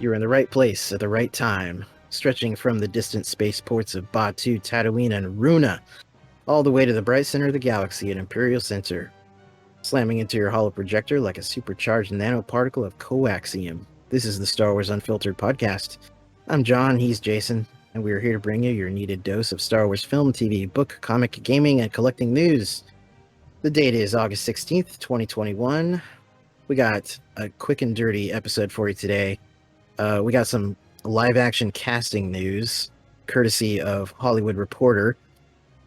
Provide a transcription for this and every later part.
You're in the right place at the right time, stretching from the distant spaceports of Batu, Tatooine, and Runa, all the way to the bright center of the galaxy at Imperial Center, slamming into your holo projector like a supercharged nanoparticle of coaxium. This is the Star Wars Unfiltered podcast. I'm John, he's Jason, and we are here to bring you your needed dose of Star Wars film, TV, book, comic, gaming, and collecting news. The date is August 16th, 2021. We got a quick and dirty episode for you today. We got some live-action casting news, courtesy of Hollywood Reporter.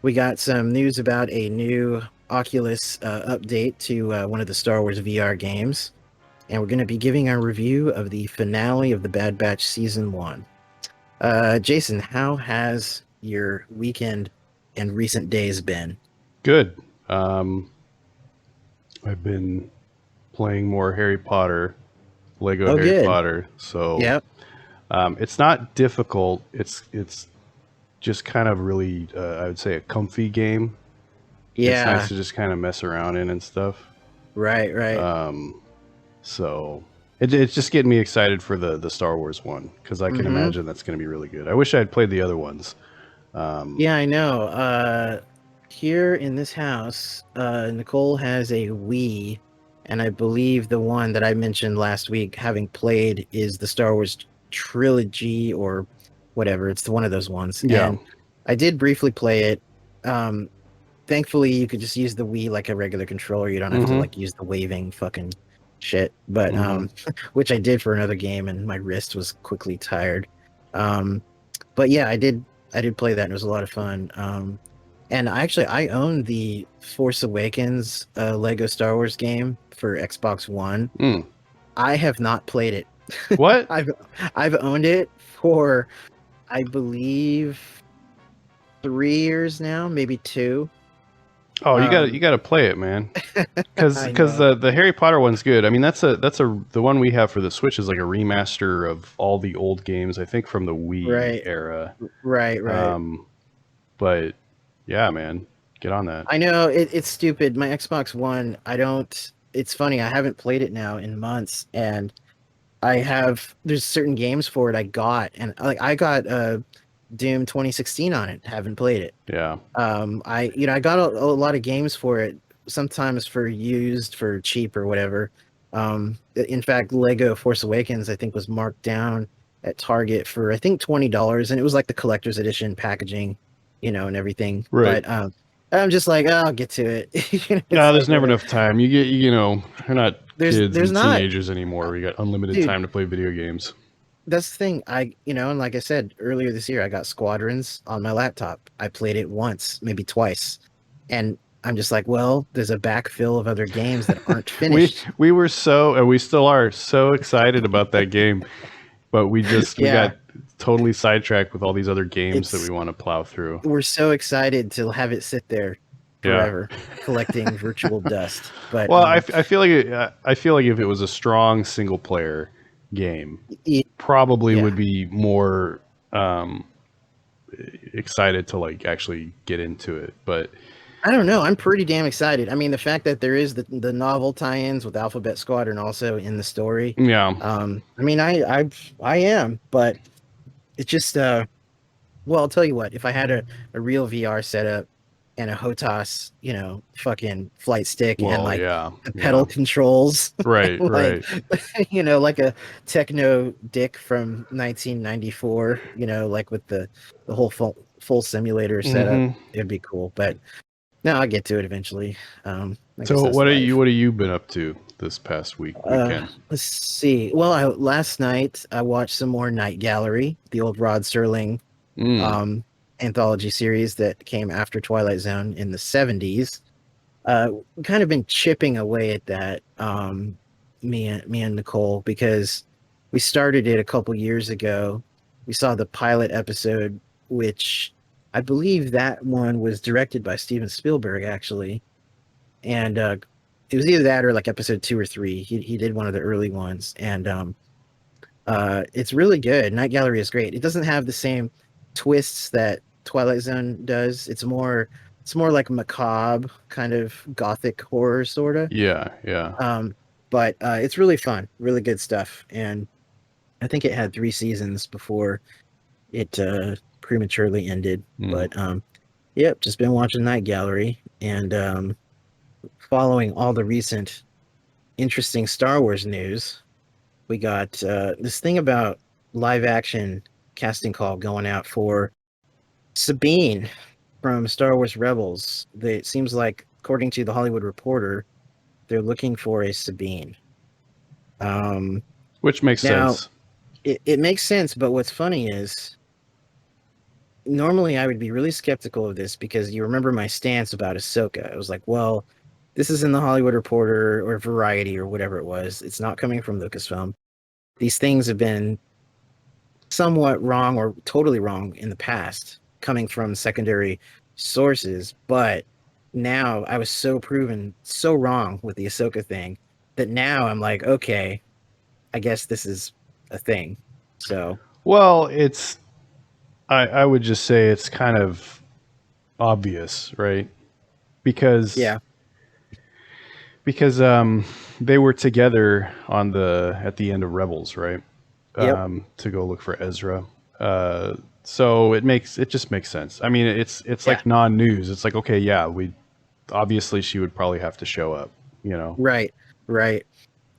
We got some news about a new Oculus update to one of the Star Wars VR games. And we're going to be giving our review of the finale of The Bad Batch Season 1. Jason, how has your weekend and recent days been? Good. I've been playing more Harry Potter, Lego Harry Potter. So yep. It's not difficult. It's just kind of really, I would say, a comfy game. Yeah. It's nice to just kind of mess around in and stuff. Right. So it's just getting me excited for the Star Wars one, because I can imagine that's going to be really good. I wish I had played the other ones. Yeah, I know. Here in this house, Nicole has a Wii, and I believe the one that I mentioned last week, having played, is the Star Wars Trilogy or whatever. It's one of those ones. Yeah. And I did briefly play it. Thankfully, you could just use the Wii like a regular controller. You don't have to like use the waving fucking shit. But which I did for another game, and my wrist was quickly tired. But yeah, I did play that, and it was a lot of fun. And I own the Force Awakens Lego Star Wars game for Xbox One. I have not played it. What? I've owned it for, I believe, 3 years now, maybe 2. Oh, you got to play it, man. Because the Harry Potter one's good. I mean, the one we have for the Switch is like a remaster of all the old games, I think, from the Wii era. Right. But yeah, man, get on that. I know it's stupid. My Xbox One, it's funny, I haven't played it now in months, and there's certain games for it I got, and I got Doom 2016 on it. Haven't played it. Yeah. I got a lot of games for it, sometimes for cheap or whatever. In fact, Lego Force Awakens, I think, was marked down at Target for, I think, $20, and it was like the collector's edition packaging, and everything. Right. But I'm just like, I'll get to it. No, there's never enough time. We're not kids and not teenagers anymore. We got unlimited time to play video games. That's the thing. And like I said earlier this year, I got Squadrons on my laptop. I played it once, maybe twice, and I'm just like, well, there's a backfill of other games that aren't finished. we were and we still are so excited about that game, but we got totally sidetracked with all these other games that we want to plow through. We're so excited to have it sit there forever, collecting virtual dust. But I feel like if it was a strong single player game, probably would be more excited to like actually get into it. But I don't know, I'm pretty damn excited. I mean, the fact that there is the novel tie-ins with Alphabet Squadron also in the story. Yeah. I mean, I am, but it's just well, I'll tell you what, if I had a real VR setup and a HOTAS, fucking flight stick, and like the pedal controls. Right, like, right. Like a techno dick from 1994, like with the whole full simulator setup. It'd be cool. But no, I'll get to it eventually. So what have you been up to this past weekend? Let's see. Well, last night I watched some more Night Gallery, the old Rod Serling anthology series that came after Twilight Zone in the 70s. Kind of been chipping away at that, me and Nicole, because we started it a couple years ago. We saw the pilot episode, which I believe that one was directed by Steven Spielberg, actually. And it was either that or like episode 2 or 3. He did one of the early ones. And it's really good. Night Gallery is great. It doesn't have the same twists that Twilight Zone does. It's more like macabre, kind of gothic horror, sort of. Yeah. But it's really fun, really good stuff. And I think it had 3 seasons before it prematurely ended. But yep, just been watching Night Gallery and following all the recent interesting Star Wars news. We got this thing about live action casting call going out for Sabine from Star Wars Rebels. It seems like, according to the Hollywood Reporter, they're looking for a Sabine. Which makes sense. It makes sense, but what's funny is normally I would be really skeptical of this because you remember my stance about Ahsoka. I was like, well, this is in the Hollywood Reporter or Variety or whatever it was. It's not coming from Lucasfilm. These things have been somewhat wrong or totally wrong in the past, coming from secondary sources. But now I was so proven so wrong with the Ahsoka thing that now I'm like, okay, I guess this is a thing. So, well, I would just say it's kind of obvious, right? Because they were together at the end of Rebels, right? Yep. To go look for Ezra. So it just makes sense. I mean, it's like non-news. It's like, okay, yeah, obviously she would probably have to show up, Right.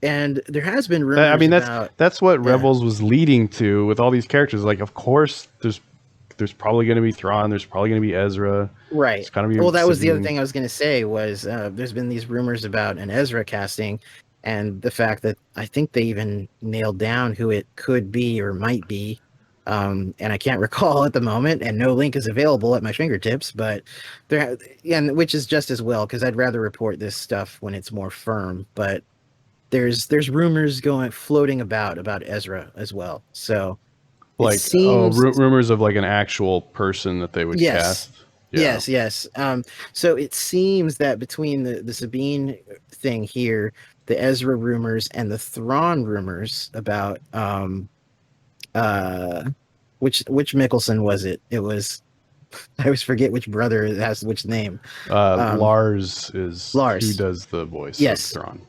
And there has been rumors. I mean, that's what Rebels was leading to with all these characters. Like, of course, there's probably going to be Thrawn. There's probably going to be Ezra. Right. It's gonna be well, that Sabine. was the other thing I was going to say was there's been these rumors about an Ezra casting, and the fact that I think they even nailed down who it could be or might be. And I can't recall at the moment, and no link is available at my fingertips. But and which is just as well, because I'd rather report this stuff when it's more firm. But there's rumors floating about Ezra as well. So like it seems rumors of like an actual person that they would cast. Yeah. Yes. So it seems that between the Sabine thing here, the Ezra rumors, and the Thrawn rumors about which Mickelson was it? It was I always forget which brother has which name. Lars is Lars, who does the voice of Thrawn.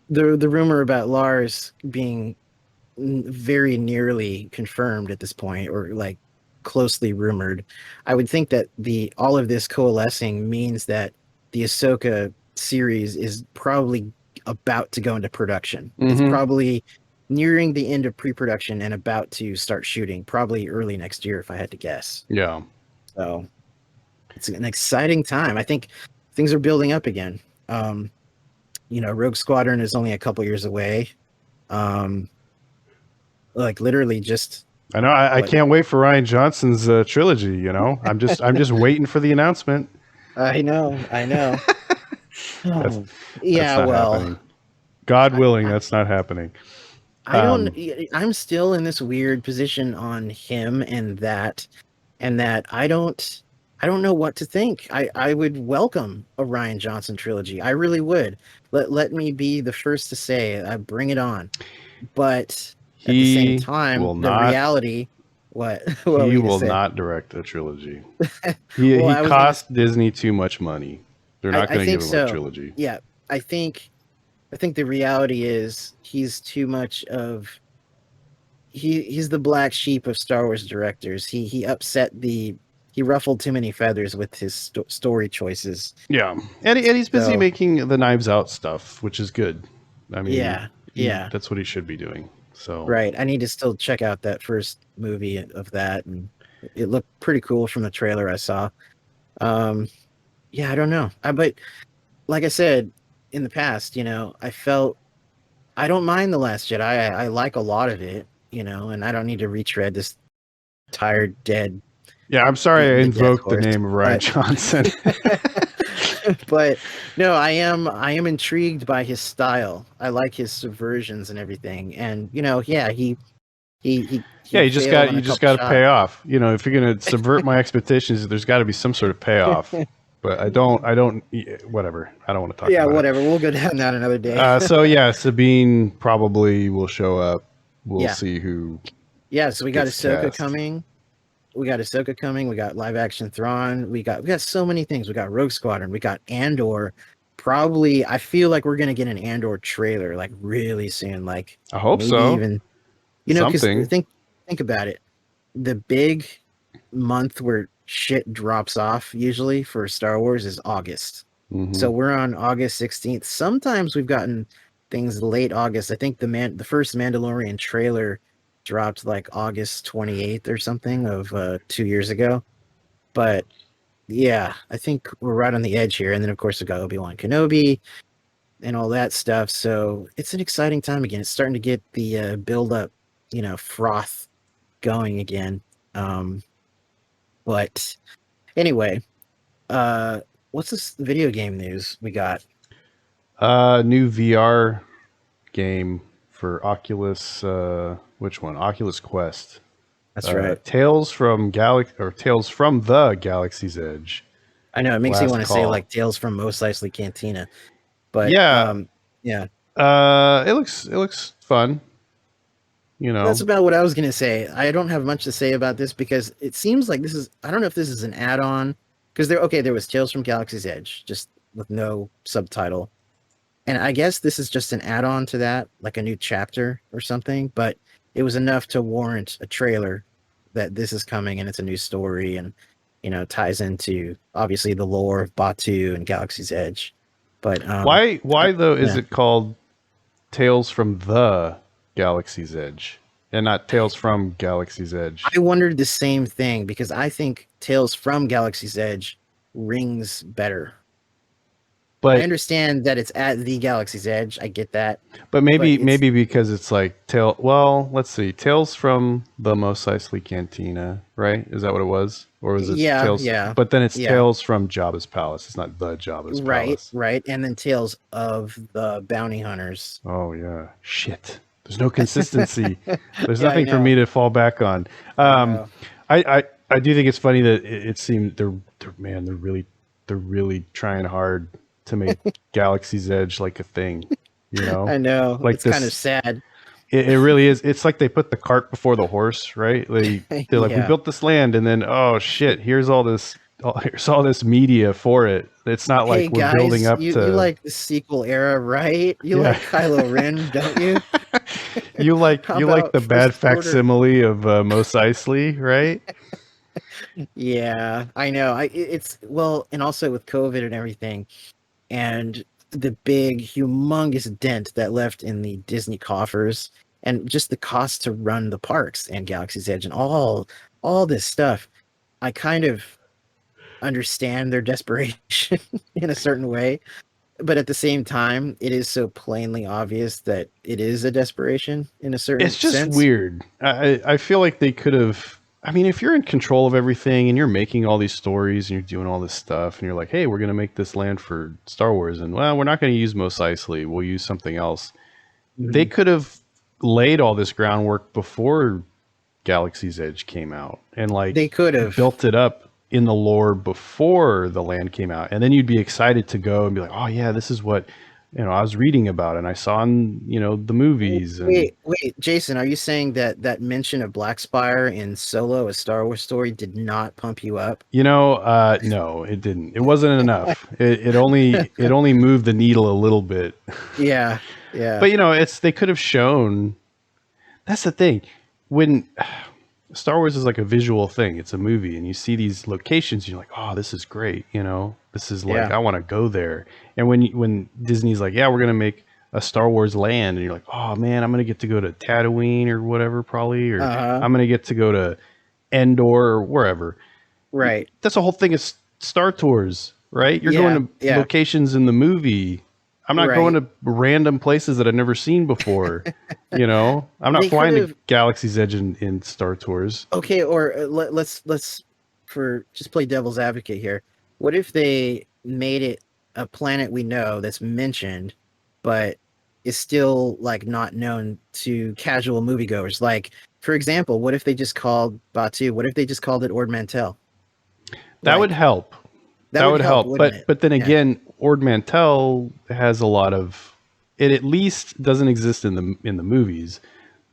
The rumor about Lars being very nearly confirmed at this point, or like closely rumored. I would think that all of this coalescing means that the Ahsoka series is probably about to go into production. It's probably nearing the end of pre-production and about to start shooting, probably early next year, if I had to guess. Yeah. So it's an exciting time. I think things are building up again. Rogue Squadron is only a couple years away. Like literally just. I know. I can't wait for Rian Johnson's trilogy. I'm just waiting for the announcement. I know. That's yeah. Well, happening. God willing, that's not happening. I'm still in this weird position on him and that I don't know what to think. I would welcome a Rian Johnson trilogy. I really would. Let me be the first to say, I bring it on. But at the same time, reality. What? He will not direct a trilogy. He cost Disney too much money. They're not going to give him a trilogy. Yeah, I think the reality is he's too much of. He's the black sheep of Star Wars directors. He ruffled too many feathers with his story choices. Yeah, and he's busy making the Knives Out stuff, which is good. I mean, yeah, that's what he should be doing. So right, I need to still check out that first movie of that, and it looked pretty cool from the trailer I saw. Yeah, I don't know, but like I said in the past, I felt I don't mind The Last Jedi. I like a lot of it, and I don't need to retread this tired, dead. Yeah, I'm sorry I invoked the name of Rian Johnson. But no, I am intrigued by his style. I like his subversions and everything. And he you just got to pay off. If you're going to subvert my expectations, there's got to be some sort of payoff. But I don't whatever. I don't want to talk about it. Yeah, whatever. We'll go down that another day. So yeah, Sabine probably will show up. We'll see who. Yeah, so we got Ahsoka coming. We got live action Thrawn. We got so many things. We got Rogue Squadron. We got Andor. Probably, I feel like we're gonna get an Andor trailer like really soon. Like I hope so. Because something. think about it. The big month where shit drops off usually for Star Wars is August. Mm-hmm. So we're on August 16th. Sometimes we've gotten things late August. I think the first Mandalorian trailer dropped like August 28th or something of 2 years ago. But yeah, I think we're right on the edge here. And then of course we got Obi-Wan Kenobi and all that stuff. So it's an exciting time again. It's starting to get the build up, froth going again. But anyway, what's this video game news we got? New VR game for Oculus. Which one? Oculus Quest. That's right. Tales from the Galaxy's Edge. I know it makes you want to say like Tales from Mos Eisley Cantina, but yeah. It looks fun. That's about what I was gonna say. I don't have much to say about this because it seems like I don't know if this is an add-on, because there was Tales from Galaxy's Edge just with no subtitle, and I guess this is just an add-on to that, like a new chapter or something. But it was enough to warrant a trailer that this is coming and it's a new story and ties into obviously the lore of Batu and Galaxy's Edge. But why though is it called Tales from the Galaxy's Edge and not Tales from Galaxy's Edge? I wondered the same thing because I think Tales from Galaxy's Edge rings better. But I understand that it's at the Galaxy's Edge. I get that. But maybe because it's like let's see. Tales from the Mos Eisley Cantina, right? Is that what it was? Or was it Tales? Yeah. But then it's Tales from Jabba's Palace. It's not the Jabba's Palace. Right. And then Tales of the Bounty Hunters. Oh yeah. Shit. There's no consistency. There's nothing for me to fall back on. I do think it's funny that it seemed they're really trying hard to make Galaxy's Edge like a thing, I know. Like it's kind of sad. It really is. It's like they put the cart before the horse, right? They're like, we built this land, and then shit, here's all this media for it. It's not like we're building up to. You like the sequel era, right? You like Kylo Ren, don't you? you like the bad facsimile of Mos Eisley, right? Yeah, I know. And also with COVID and everything, and the big, humongous dent that left in the Disney coffers, and just the cost to run the parks and Galaxy's Edge and all this stuff. I kind of understand their desperation in a certain way, but at the same time, it is so plainly obvious that it is a desperation in a certain sense. It's just weird. I feel like they could have. I mean, if you're in control of everything and you're making all these stories and you're doing all this stuff and you're like, hey, we're going to make this land for Star Wars and, we're not going to use Mos Eisley. We'll use something else. Mm-hmm. They could have laid all this groundwork before Galaxy's Edge came out and they could have built it up in the lore before the land came out. And then you'd be excited to go and be like, oh yeah, this is what, I was reading about and I saw in, the movies. Wait, Jason, are you saying that mention of Black Spire in Solo, A Star Wars Story, did not pump you up? No, it didn't. It wasn't enough. It only moved the needle a little bit. Yeah. But they could have shown. That's the thing. When Star Wars is like a visual thing, it's a movie, and you see these locations, you're like, oh, this is great. This is like I want to go there. And when Disney's like, yeah, we're gonna make a Star Wars land, and you're like, oh man, I'm gonna get to go to Tatooine or whatever, probably, or I'm gonna get to go to Endor or wherever. Right. That's the whole thing is Star Tours, right? You're going to locations in the movie. I'm not going to random places that I've never seen before. I'm not flying to Galaxy's Edge in Star Tours. Okay, or let's just play devil's advocate here. What if they made it a planet we know that's mentioned, but is still like not known to casual moviegoers? Like, for example, what if they just called Batu? What if they just called it Ord Mantell? That would help. That would help. But then again, Ord Mantell has a lot of. It at least doesn't exist in the movies,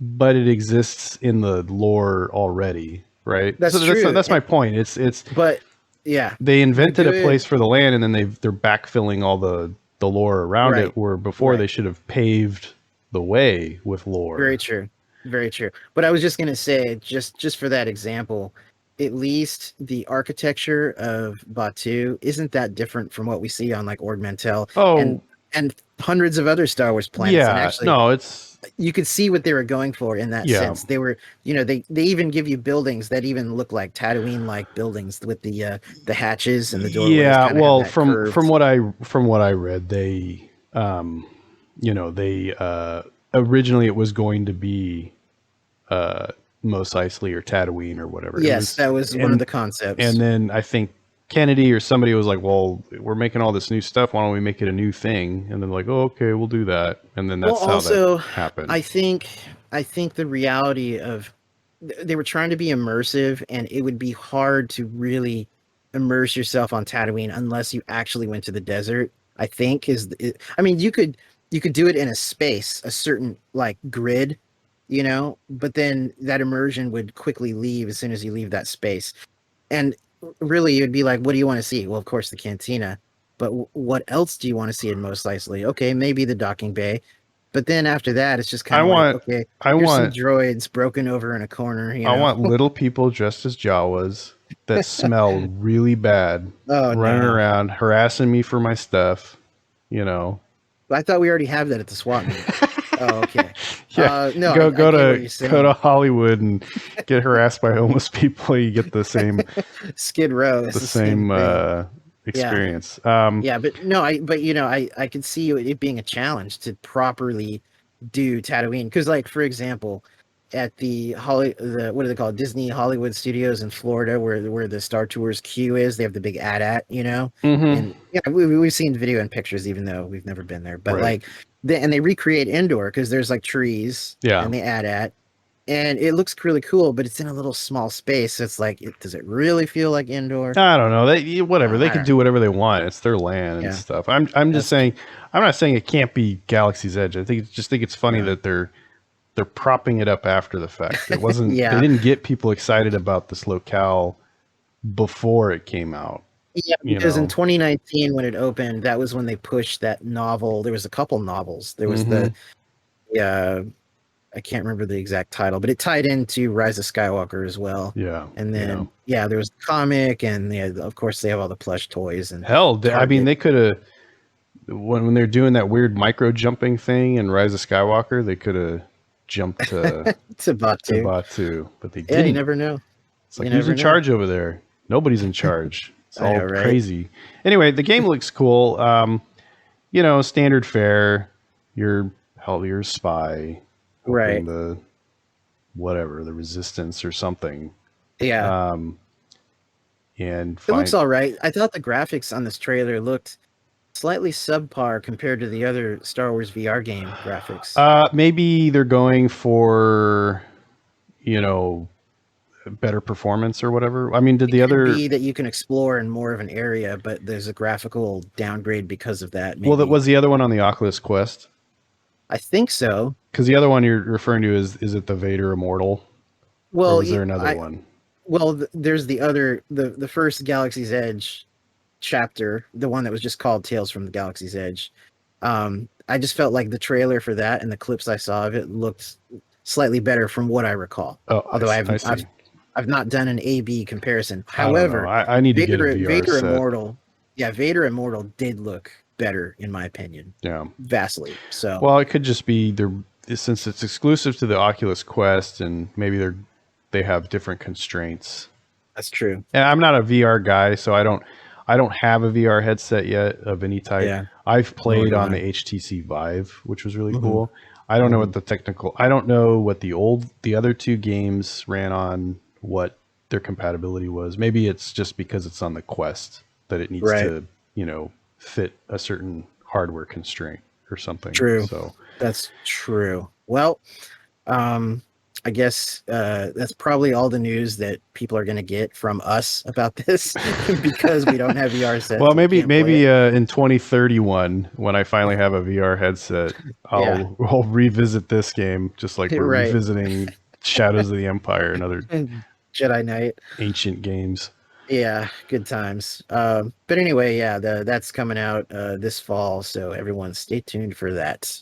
but it exists in the lore already, right? That's true. That's my point. It's. But yeah, they invented a place for the land, and then they're backfilling all the lore around it. Where before they should have paved the way with lore. Very true. Very true. But I was just gonna say, just for that example, at least the architecture of Batu isn't that different from what we see on like Ord Mantell Oh, and hundreds of other Star Wars planets. And yeah. actually, No, it's you could see what they were going for in that yeah. sense. They were, they even give you buildings that even look like Tatooine-like buildings with the hatches and the doorways Yeah, kind of have well, that curved. from what I read, they they originally it was going to be uh Mos Eisley or Tatooine or whatever. It Yes, was that was one of the concepts. and then I think Kennedy or somebody was like, "Well, we're making all this new stuff. Why don't we make it a new thing?" And then like, "Oh, okay, we'll do that." And then Well, that's how that also, happened. I think the reality of they were trying to be immersive, and it would be hard to really immerse yourself on Tatooine unless you actually went to the desert. I think I mean, you could do it in a space, a certain like grid, but then that immersion would quickly leave as soon as you leave that space. And really, you'd be like, what do you want to see? Well, of course, the cantina. But what else do you want to see in Mos Eisley? Okay, maybe the docking bay. But then after that, it's just I kind of like, want okay, I here's some want droids broken over in a corner, I want little people dressed as Jawas that smell really bad, Oh, running no. around harassing me for my stuff. You know, I thought we already have that at the swap meet. Oh, okay. yeah, No, go I go get what to you're go to saying. Hollywood and get harassed by homeless people. You get the same Skid Row is the the same same thing. Yeah. experience. Yeah, but no, I could see it being a challenge to properly do Tatooine because, like, for example, at the what do they call it? Disney Hollywood Studios in Florida, where the Star Tours queue is, they have the big AT-AT, Mm-hmm. and yeah, we've seen video and pictures, even though we've never been there. But Right. like, they recreate indoor because there's like trees Yeah. and the AT-AT, and it looks really cool, but it's in a little small space. So it's like, does it really feel like indoor? I don't know. Whatever. They I can don't. do whatever they want. It's their land and Yeah, stuff. I'm just that's saying. I'm not saying it can't be Galaxy's Edge. I think it's funny no. that they're propping it up after the fact. It wasn't. They Yeah. didn't get people excited about this locale before it came out. Yeah, You because in know. 2019 when it opened, that was when they pushed that novel. There was a couple novels. There was Mm-hmm. uh, I can't remember the exact title, but it tied into Rise of Skywalker as well. Yeah. And then there was the comic, and of course they have all the plush toys and Hell, I mean, Target. they could have when they're doing that weird micro jumping thing in Rise of Skywalker, they could have jumped It's about to to. Batu, but they Yeah, you didn't. never know. It's You like, who's never in know. charge over there? Nobody's in charge. It's I all know, right? crazy. Anyway, the game looks cool. Standard fare. You're a spy Right. helping the resistance or something. Yeah. And It looks all right. I thought the graphics on this trailer looked slightly subpar compared to the other Star Wars VR game graphics. maybe they're going for, better performance or whatever. I mean, did the It could other be that you can explore in more of an area, but there's a graphical downgrade because of that. well, that Maybe. was the other one on the Oculus Quest? I think so. Because the other one you're referring to is it the Vader Immortal, or Well, was there another one? there's the first Galaxy's Edge chapter, the one that was just called Tales from the Galaxy's Edge. I just felt like the trailer for that and the clips I saw of it looked slightly better from what I recall. Oh, Although I see. I've not done an A/B comparison. I don't know. However, I need to get a VR Vader set. Immortal, yeah, Vader Immortal did look better in my opinion. Yeah, Vastly. So well, it could just be since it's exclusive to the Oculus Quest, and maybe they have different constraints. that's true. And I'm not a VR guy, so I don't have a VR headset yet of any type. Yeah. I've played do on I. the HTC Vive, which was really Mhm. cool. I don't know what I don't know what the other two games ran on, what their compatibility was. Maybe it's just because it's on the Quest that it needs Right. to, fit a certain hardware constraint or something. True. So That's true. Well, I guess that's probably all the news that people are going to get from us about this because we don't have VR sets. well, and we can't play it. in 2031, when I finally have a VR headset, I'll revisit this game just like we're Right. revisiting Shadows of the Empire and other Jedi Knight. ancient games. Yeah, good times. But anyway, yeah, that's coming out this fall, so everyone stay tuned for that.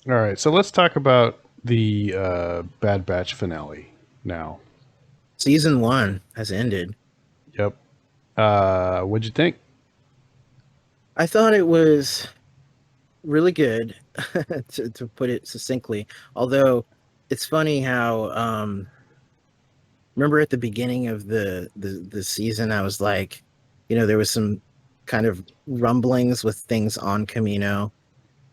All right, so let's talk about the Bad Batch finale now. Season 1 has ended. Yep. What'd you think? I thought it was really good, to put it succinctly. Although it's funny how remember at the beginning of the season, I was like, there was some kind of rumblings with things on Camino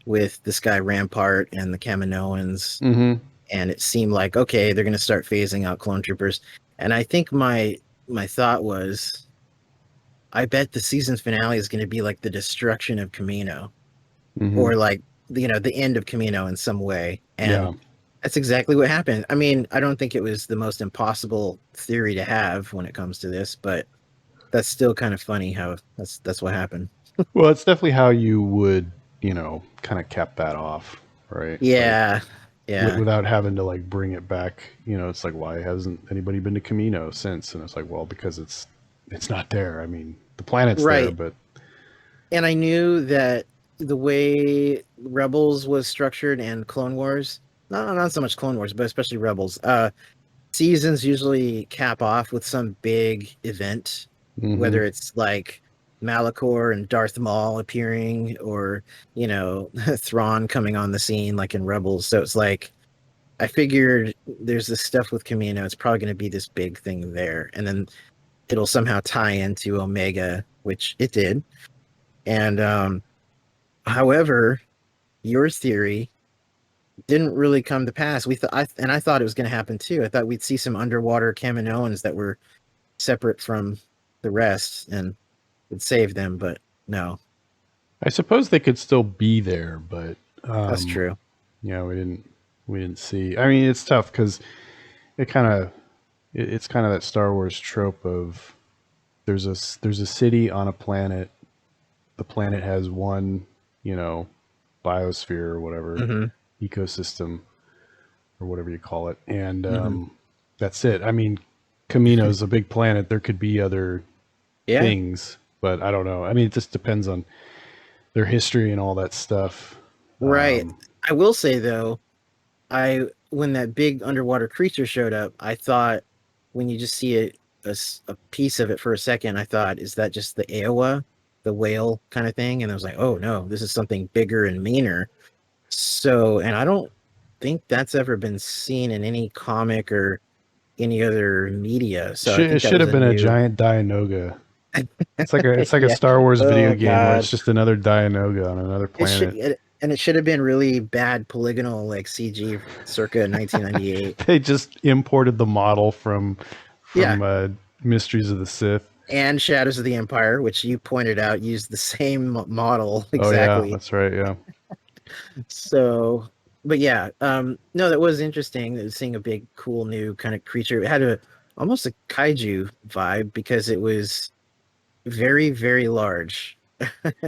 with this guy Rampart and the Kaminoans. Mm-hmm. And it seemed like, okay, they're going to start phasing out clone troopers. And I think my thought was, I bet the season finale is going to be like the destruction of Camino, or like the end of Camino in some way. And that's exactly what happened. I mean, I don't think it was the most impossible theory to have when it comes to this, but that's still kind of funny how that's what happened. Well, it's definitely how you would, kind of cap that off, right? Yeah. Like, yeah. Without having to like bring it back, it's like, why hasn't anybody been to Camino since? And it's like, well, because it's not there. I mean, the planet's there, but. And I knew that the way Rebels was structured and Clone Wars, not so much Clone Wars, but especially Rebels, seasons usually cap off with some big event, whether it's like Malachor and Darth Maul appearing, or Thrawn coming on the scene like in Rebels. So it's like, I figured there's this stuff with Camino, it's probably going to be this big thing there, and then it'll somehow tie into Omega, which it did. And however, your theory didn't really come to pass. I thought it was going to happen too. I thought we'd see some underwater Kaminoans that were separate from the rest and would save them, but no. I suppose they could still be there, but That's true. Yeah, we didn't see. I mean, it's tough because it's kind of that Star Wars trope of there's a city on a planet. The planet has one, biosphere or whatever ecosystem or whatever you call it, and that's it. I mean, Camino's a big planet. There could be other things, but I don't know. I mean, it just depends on their history and all that stuff. Right. I will say though, when that big underwater creature showed up, I thought, when you just see a piece of it for a second, I thought, is that just the Iowa, the whale kind of thing? And I was like, oh no, this is something bigger and meaner. So, and I don't think that's ever been seen in any comic or any other media. So it should have been a giant Dianoga. It's like a Star Wars video game where it's just another Dianoga on another planet. And it should have been really bad polygonal, like CG circa 1998. They just imported the model from Mysteries of the Sith and Shadows of the Empire, which you pointed out used the same model exactly. Oh yeah, that's right. Yeah. So, but yeah, no, that was interesting, seeing a big, cool new kind of creature. It had almost a kaiju vibe because it was very, very large.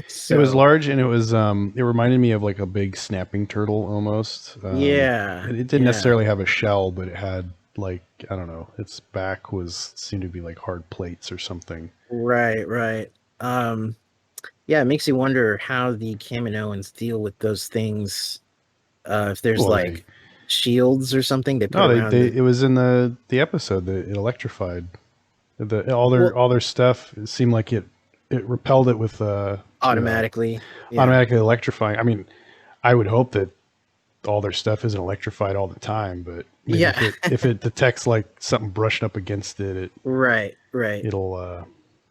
So, it was large, and it was it reminded me of like a big snapping turtle almost. It didn't necessarily have a shell, but it had, like, I don't know, its back seemed to be like hard plates or something. Right. Yeah, it makes you wonder how the Kaminoans deal with those things. If there's shields or something they put around. It was in the episode that it electrified. All their stuff, it seemed like it repelled it with automatically electrifying. I mean, I would hope that all their stuff isn't electrified all the time, but if it detects like something brushing up against it, right, it'll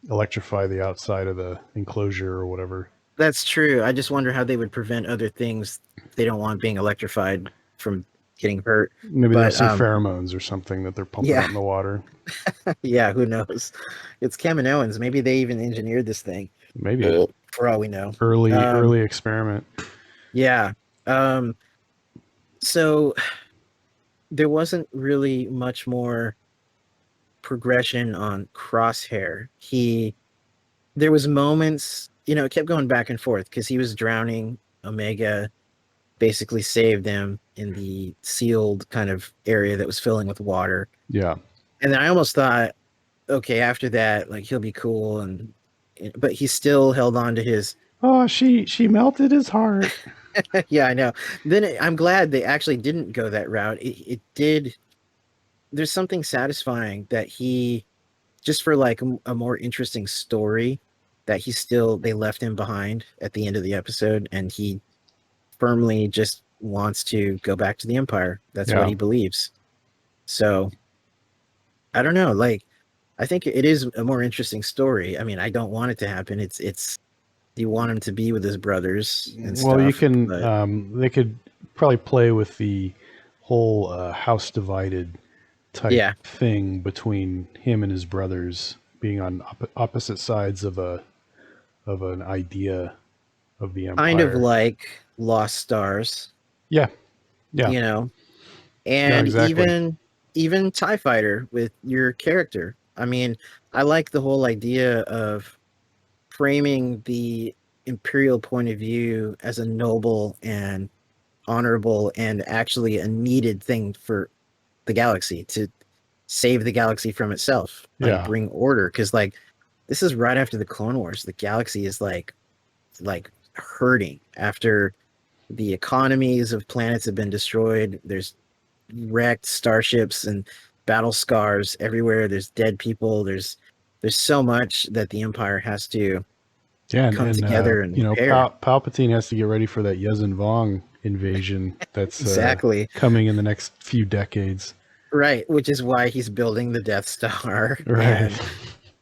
electrify the outside of the enclosure or whatever. That's true. I just wonder how they would prevent other things they don't want being electrified from getting hurt. Maybe there's some pheromones or something that they're pumping out in the water. Yeah, who knows? It's Kaminoans. Maybe they even engineered this thing. Maybe, for all we know. Early experiment. Yeah. So there wasn't really much more progression on Crosshair. There was moments, it kept going back and forth because he was drowning. Omega basically saved him in the sealed kind of area that was filling with water. Yeah. And then I almost thought, okay, after that, like, he'll be cool, but he still held on to his. Oh, she melted his heart. Yeah, I know. Then I'm glad they actually didn't go that route. It did. There's something satisfying that he, just for like a more interesting story, that they left him behind at the end of the episode, and he firmly just wants to go back to the Empire. That's what Yeah. he believes. So I don't know. Like, I think it is a more interesting story. I mean, I don't want it to happen. It's you want him to be with his brothers and Well, you stuff, can. but They could probably play with the whole house divided type yeah, thing between him and his brothers being on opposite sides of an idea of the kind of empire. like Lost Stars, Yeah, yeah, you know, no, and exactly. even TIE Fighter with your character. I mean, I like the whole idea of framing the Imperial point of view as a noble and honorable and actually a needed thing for the galaxy to save the galaxy from itself, like Yeah, bring order. Because like this is right after the Clone Wars. The galaxy is like hurting after the economies of planets have been destroyed. There's wrecked starships and battle scars everywhere. There's dead people. There's so much that the Empire has to yeah, come and together and repair. Palpatine has to get ready for that Yuzin Vong invasion that's Exactly. coming in the next few decades. Right, which is why he's building the Death Star Right. and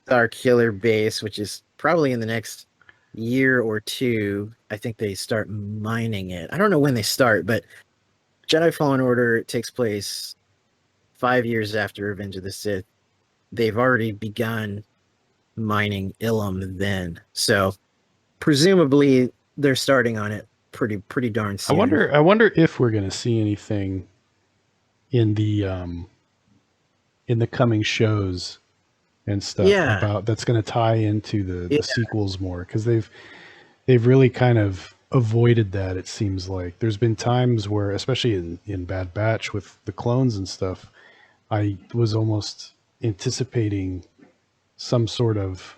our killer base, which is probably in the next year or two. I think they start mining it. I don't know when they start, but Jedi Fallen Order takes place 5 years after Revenge of the Sith. They've already begun mining Ilum then. So presumably they're starting on it pretty darn I soon. wonder. I wonder if we're going to see anything in the coming shows and stuff Yeah. about that's going to tie into Yeah. the sequels more, because they've really kind of avoided that. It seems like there's been times where, especially in Bad Batch with the clones and stuff, I was almost anticipating some sort of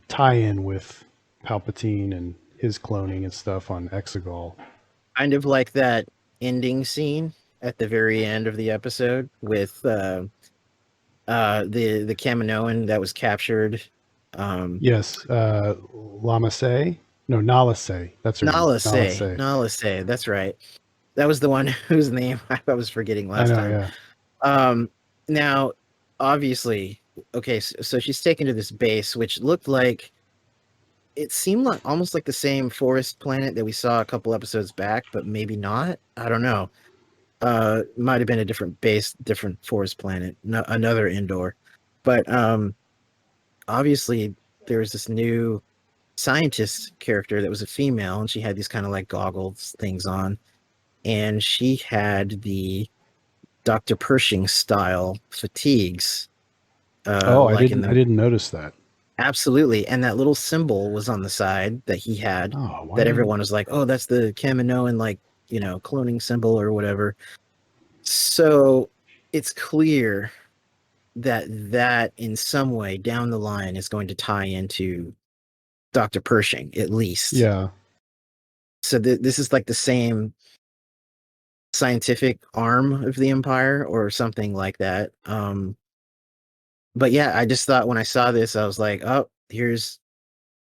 tie-in with Palpatine and his cloning and stuff on Exegol. Kind of like that ending scene at the very end of the episode with the Kaminoan that was captured. Yes, Lama Say? No, Nala Say. That's her name. Nala Say. Nala Say, that's right. That was the one whose name I was forgetting I last know, time. yeah. Now, obviously, okay, so she's taken to this base, which looked like it seemed like almost like the same forest planet that we saw a couple episodes back, but maybe not. I don't know. Might have been a different base, different forest planet, another indoor. But obviously, there was this new scientist character that was a female, and she had these kind of like goggles things on, and she had the Dr. Pershing style fatigues, Oh, like in I the didn't notice that. absolutely, and that little symbol was on the side that he had, Oh, why that didn't everyone was like, "Oh, that's the Kaminoan like cloning symbol or whatever." So it's clear that in some way down the line is going to tie into Dr. Pershing at least. Yeah. So this is like the same scientific arm of the Empire or something like that. But yeah, I just thought when I saw this, I was like, oh, here's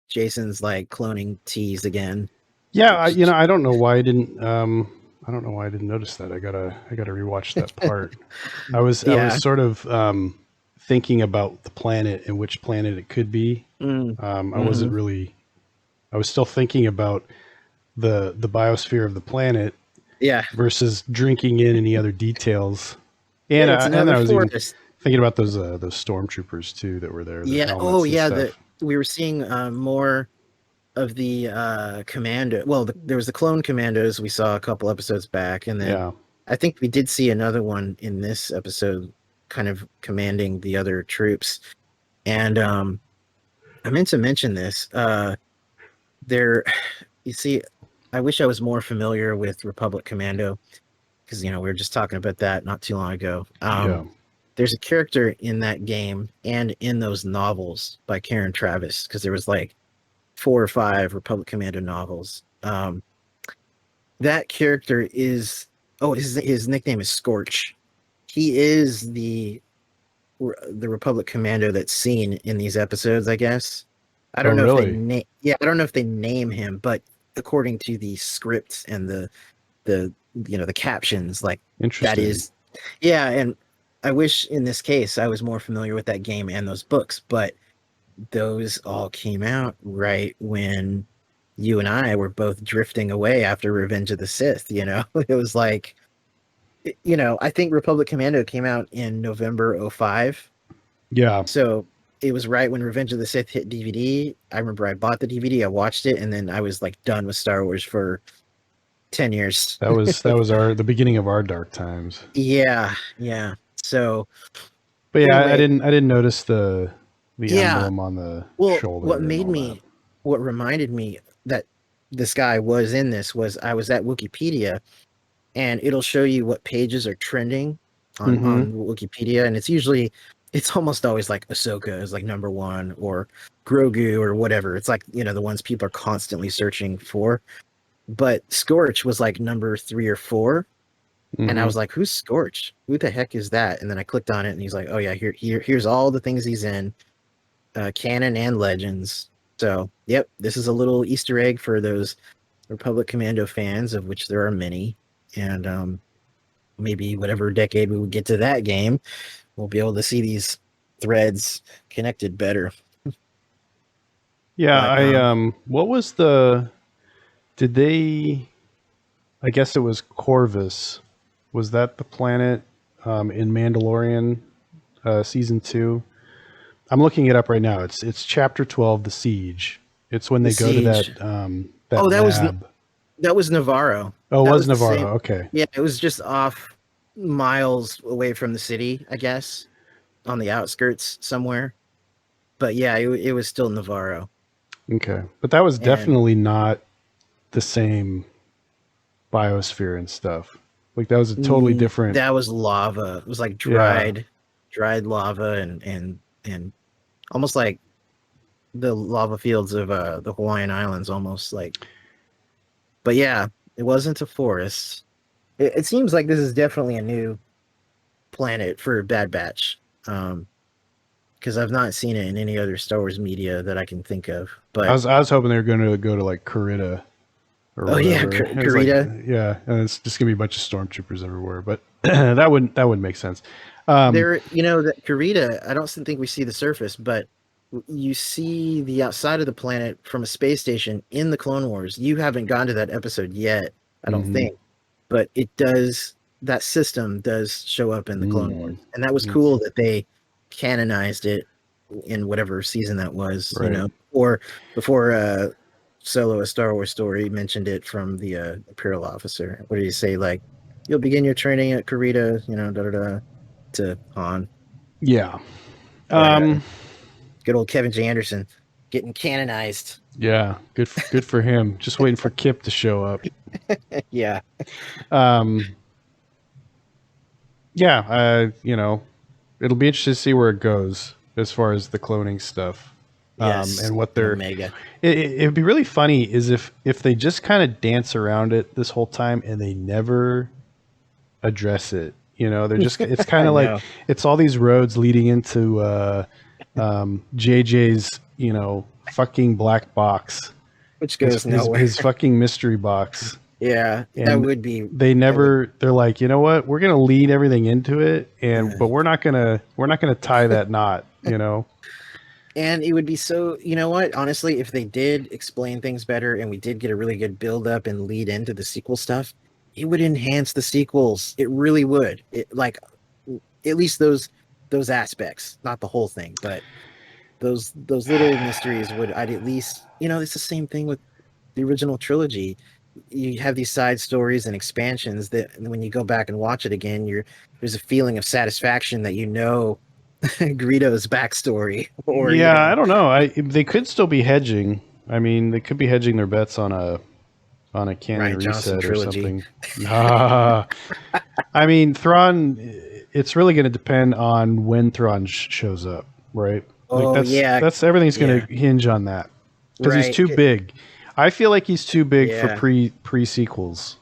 Jason's like cloning tease again. Yeah, I don't know why I don't know why I didn't notice that. I gotta rewatch that part. I was Yeah. sort of thinking about the planet and which planet it could be. Mm. I wasn't Hmm. really. I was still thinking about the biosphere of the planet Yeah. versus drinking in any other details. It's And another I was even forest. thinking about those stormtroopers too that were there, their Yeah. Oh, helmets and yeah. That stuff. we were seeing more of the commando. Well, there was the clone commandos we saw a couple episodes back, and then Yeah. I think we did see another one in this episode, kind of commanding the other troops. And I meant to mention this. There, you see, I wish I was more familiar with Republic Commando because we were just talking about that not too long ago. Yeah. There's a character in that game and in those novels by Karen Travis, because there was like 4 or 5 Republic Commando novels. that character is his nickname is Scorch. He is the Republic commando that's seen in these episodes, I guess. I don't know if they I don't know if they name him, but according to the scripts and the the captions, like that is and I wish in this case I was more familiar with that game and those books, but those all came out right when you and I were both drifting away after Revenge of the Sith, It was like, I think Republic Commando came out in November 05. Yeah. So it was right when Revenge of the Sith hit DVD. I remember I bought the DVD, I watched it, and then I was like done with Star Wars for 10 years. That was the beginning of our dark times. Yeah. So, but yeah, anyway, I didn't notice the emblem on the shoulder. What reminded me that this guy was in this was I was at Wikipedia, and it'll show you what pages are trending on Wikipedia, and it's almost always like Ahsoka is like number 1 or Grogu or whatever. It's like, the ones people are constantly searching for. But Scorch was like number 3 or 4. And I was like, who's Scorch? Who the heck is that? And then I clicked on it, and he's like, oh yeah, here's all the things he's in, canon and legends. So, yep, this is a little Easter egg for those Republic Commando fans, of which there are many. And maybe whatever decade we would get to that game, we'll be able to see these threads connected better. Yeah, but, what was I guess it was Corvus. Was that the planet in Mandalorian season 2? I'm looking it up right now. It's chapter 12, The Siege. It's when they go to that lab. That was Navarro. Oh, it was Navarro. Okay. Yeah, it was just off miles away from the city, I guess, on the outskirts somewhere. But yeah, it was still Navarro. Okay. But that was definitely not the same biosphere and stuff. Like that was a totally different. That was lava. It was like dried lava and almost like the lava fields of the Hawaiian Islands, almost like. But yeah, it wasn't a forest. It seems like this is definitely a new planet for Bad Batch, because I've not seen it in any other Star Wars media that I can think of. But I was hoping they were going to go to like Kurita. Kurita. Like, yeah, and it's just gonna be a bunch of stormtroopers everywhere. But that wouldn't make sense. That Kurita, I don't think we see the surface, but you see the outside of the planet from a space station in the Clone Wars. You haven't gone to that episode yet, I don't think, but it does. That system does show up in the Clone Wars, and that was cool that they canonized it in whatever season that was, or before Solo, A Star Wars Story, mentioned it from the Imperial officer. What did he say? Like, you'll begin your training at Kurita, to Han. Yeah. Good old Kevin J. Anderson getting canonized. Yeah, good for him. Just waiting for Kip to show up. Yeah. Yeah, it'll be interesting to see where it goes as far as the cloning stuff. Yes, and what they're Omega. It'd be really funny is if they just kind of dance around it this whole time and they never address it. They're just it's kind of like it's all these roads leading into JJ's fucking black box, which goes nowhere. His fucking mystery box. Yeah, and that would be. They're like, you know what? We're gonna lead everything into it, but we're not gonna tie that knot. And it would be so, honestly, if they did explain things better and we did get a really good build up and lead into the sequel stuff, it would enhance the sequels. It really would. Like, at least those aspects, not the whole thing, but those little mysteries I'd at least, it's the same thing with the original trilogy. You have these side stories and expansions that when you go back and watch it again, there's a feeling of satisfaction that Greedo's backstory. Or I don't know. They could still be hedging. I mean, they could be hedging their bets on a canon reset or something. I mean, Thrawn. It's really going to depend on when Thrawn shows up, right? That's everything's going to hinge on that because he's too big. I feel like he's too big for pre sequels.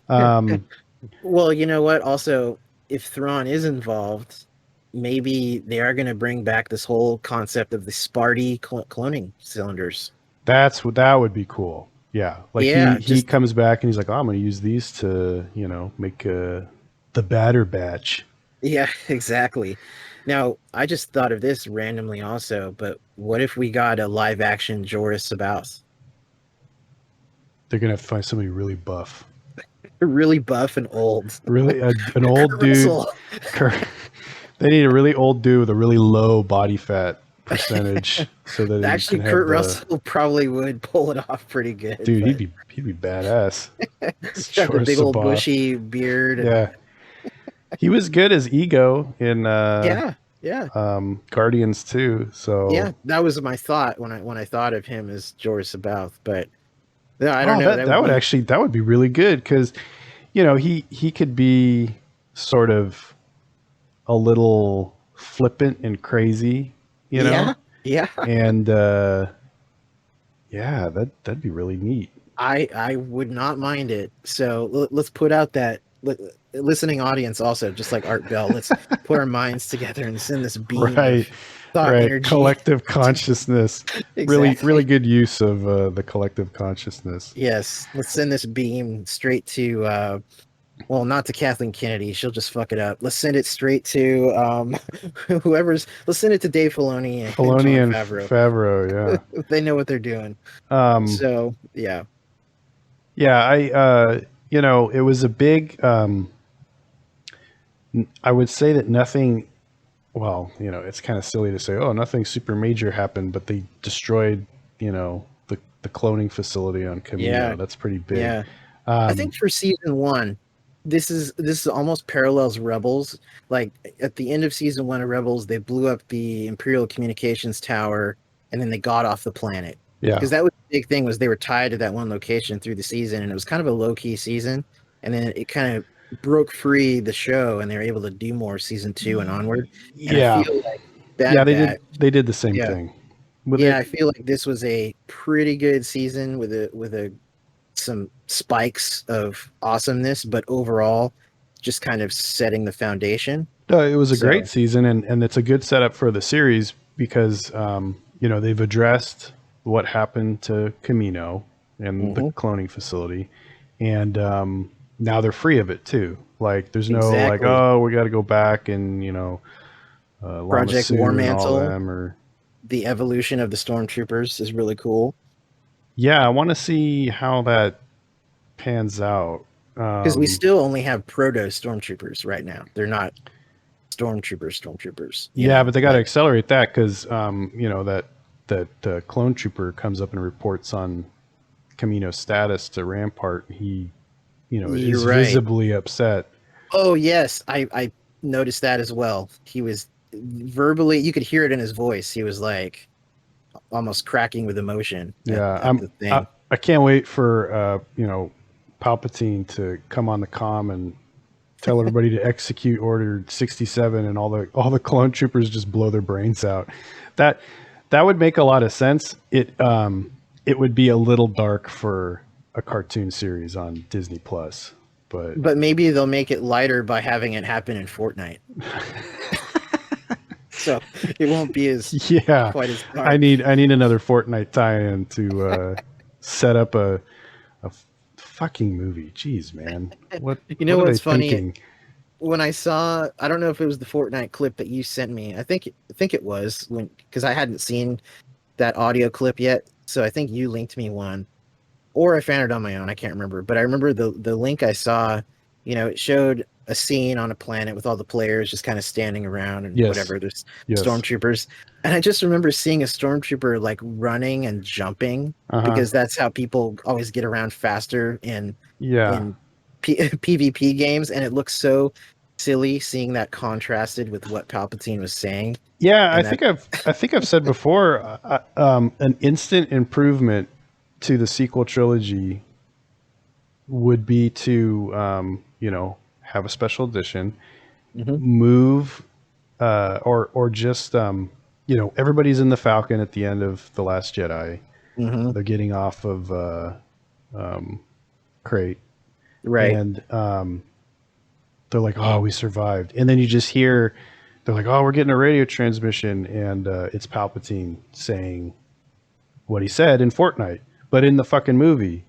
Well, you know what? Also, if Thrawn is involved, maybe they are going to bring back this whole concept of the Sparty cloning cylinders. That would be cool. Yeah, like Yeah, he just comes back and he's like, oh, I'm going to use these to make the batter batch. yeah, exactly. Now, I just thought of this randomly also, but what if we got a live action Joris Sabaths? They're gonna have to find somebody really buff, Really buff and old. really an old Kurt dude. Russell. They need a really old dude with a really low body fat percentage, so that he Actually, can have Kurt Russell probably would pull it off pretty good. dude. But He'd be badass. he's got the big old bushy beard. Yeah, he was good as Ego in yeah. Guardians too. So Yeah, that was my thought when I thought of him as Joris Sabath. But no, I don't know. That would be really good because he could be sort of a little flippant and crazy, Yeah. and yeah, that'd be really neat. I would not mind it. So let's put out that listening audience also, just like Art Bell. Let's put our minds together and send this beam of thought energy. Collective consciousness. Exactly. Really good use of the collective consciousness. Yes, let's send this beam straight to well, not to Kathleen Kennedy. She'll just fuck it up. Let's send it straight to let's send it to Dave Filoni and Favreau. Yeah. They know what they're doing. So yeah. Yeah, it was a big I would say that nothing, well, it's kind of silly to say, oh, nothing super major happened, but they destroyed, the cloning facility on Camino. Yeah. That's pretty big. Yeah. I think for season 1, this is almost parallels Rebels. Like at the end of season 1 of Rebels, they blew up the Imperial Communications Tower and then they got off the planet. Yeah. Because that was the big thing, was they were tied to that one location through the season, and it was kind of a low-key season. And then it kind of broke free the show, and they were able to do more season 2 and onward. And I feel like they did the same thing. I feel like this was a pretty good season with some spikes of awesomeness, but overall, just kind of setting the foundation. No, it was a great season, and it's a good setup for the series because they've addressed what happened to Camino and the cloning facility, and now they're free of it too. Like there's no like, oh, we got to go back and Project War Mantle or the evolution of the stormtroopers is really cool. Yeah, I want to see how that pans out because we still only have proto stormtroopers right now. They're not stormtroopers. Yeah, but they got to accelerate that because that clone trooper comes up and reports on Camino's status to Rampart. He is visibly upset. Oh yes, I noticed that as well. He was verbally, you could hear it in his voice. He was like almost cracking with emotion. I can't wait for Palpatine to come on the comm and tell everybody to execute Order 67 and all the clone troopers just blow their brains out. That would make a lot of sense. It would be a little dark for a cartoon series on Disney Plus, but maybe they'll make it lighter by having it happen in Fortnite. So it won't be as quite as dark. I need another Fortnite tie-in to set up a fucking movie. Jeez, man. What's funny? Thinking? When I saw, I don't know if it was the Fortnite clip that you sent me. I think it was, because I hadn't seen that audio clip yet. So I think you linked me one, or I found it on my own. I can't remember, but I remember the link I saw. It showed a scene on a planet with all the players just kind of standing around and whatever. There's stormtroopers, and I just remember seeing a stormtrooper like running and jumping because that's how people always get around faster in PvP games, and it looks so silly seeing that contrasted with what Palpatine was saying. Yeah, I think I've said before, an instant improvement to the sequel trilogy would be to have a special edition, move or just everybody's in the Falcon at the end of The Last Jedi. They're getting off of Crate. Right. And they're like, "Oh, we survived," and then you just hear they're like, "Oh, we're getting a radio transmission," and it's Palpatine saying what he said in Fortnite, but in the fucking movie.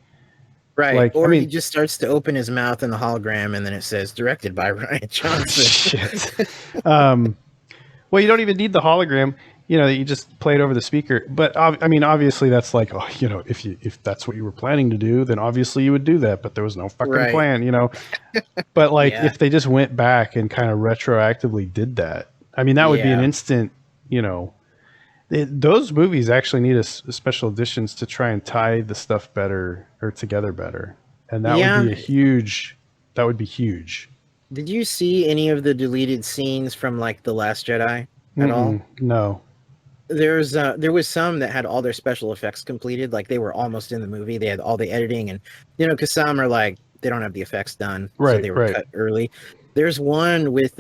Right. Like, I Or he mean, just starts to open his mouth in the hologram and then it says directed by Ryan Johnson. shit. Well, you don't even need the hologram. You just play it over the speaker. But I mean, obviously, that's like, oh, if that's what you were planning to do, then obviously you would do that. But there was no fucking Right. plan. But like, Yeah. if they just went back and kind of retroactively did that, I mean, that would be an instant. Those movies actually need a special editions to try and tie the stuff better or together better, and that would be a huge. That would be huge. Did you see any of the deleted scenes from like The Last Jedi at all? No. There was some that had all their special effects completed, like they were almost in the movie. They had all the editing, and because some are like they don't have the effects done, so they were cut early. There's one with